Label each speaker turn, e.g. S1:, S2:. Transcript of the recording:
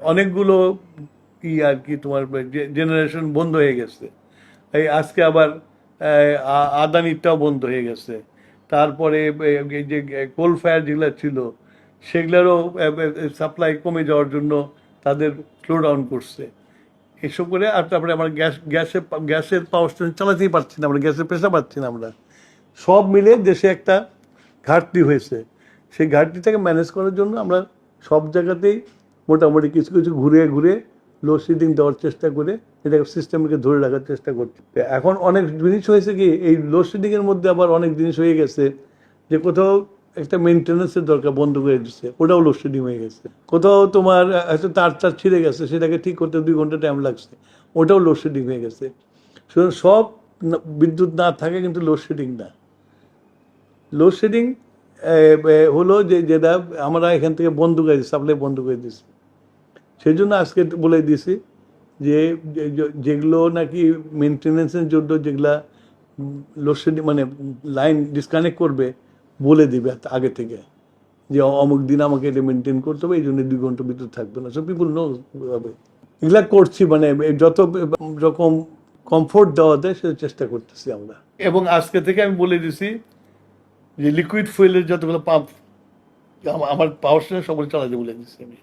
S1: অনেকগুলো কি আর কি তোমার জেনারেশন বন্ধ হয়ে গেছে। এই আজকে আবার আদানিটাও বন্ধ হয়ে গেছে। তারপরে এই যে কোল ফায়ার যেগুলো ছিল সেগুলোরও সাপ্লাই কমে যাওয়ার জন্য তাদের স্লো ডাউন করছে। এসব করে আর তারপরে আমার গ্যাসের পাওয়ার স্টেশন চালাতেই পারছি না আমরা, গ্যাসের পেশা পাচ্ছি না আমরা। সব মিলে দেশে একটা ঘাটতি হয়েছে। সেই ঘাটতিটাকে ম্যানেজ করার জন্য আমরা সব জায়গাতেই মোটামুটি কিছু কিছু ঘুরে ঘুরে লোডশেডিং দেওয়ার চেষ্টা করে এটাকে সিস্টেমকে ধরে রাখার চেষ্টা করছি। এখন অনেক জিনিস হয়েছে কি, এই লোডশেডিংয়ের মধ্যে আবার অনেক জিনিস হয়ে গেছে যে কোথাও একটা মেনটেন্যান্সের দরকার, বন্ধ করে দিচ্ছে, ওটাও লোডশেডিং হয়ে গেছে। কোথাও তোমার হয়তো তার ছিঁড়ে গেছে, সেটাকে ঠিক করতে 2 ঘন্টা টাইম লাগছে, ওটাও লোডশেডিং হয়ে গেছে। সুতরাং সব বিদ্যুৎ না থাকে কিন্তু লোডশেডিং না। লোডশেডিং হলো যেটা আমরা এখান থেকে বন্ধ করে দিচ্ছি, সাপ্লাই বন্ধ করে দিচ্ছি। সেই জন্য আজকে বলে দিয়েছি যে যেগুলো নাকি মেনটেন্যান্সের জন্য যেগুলা লোডশেডিং মানে লাইন ডিসকানেক্ট করবে বলে দিবে আগে থেকে যে অমুক দিন আমাকে এটা মেনটেন করতে হবে, এই জন্য 2 ঘন্টা বিদ্যুৎ থাকবে না। সব পিপুল নো হবে। এগুলা করছি, মানে যত রকম কমফোর্ট দেওয়া দেয় সেটা চেষ্টা করতেছি আমরা। এবং আজকে থেকে আমি বলে দিছি যে লিকুইড ফুয়েলের যতগুলো পাম্প আমার পাওয়ার স্টেশন সকলে চালাতে বলে দিচ্ছি আমি।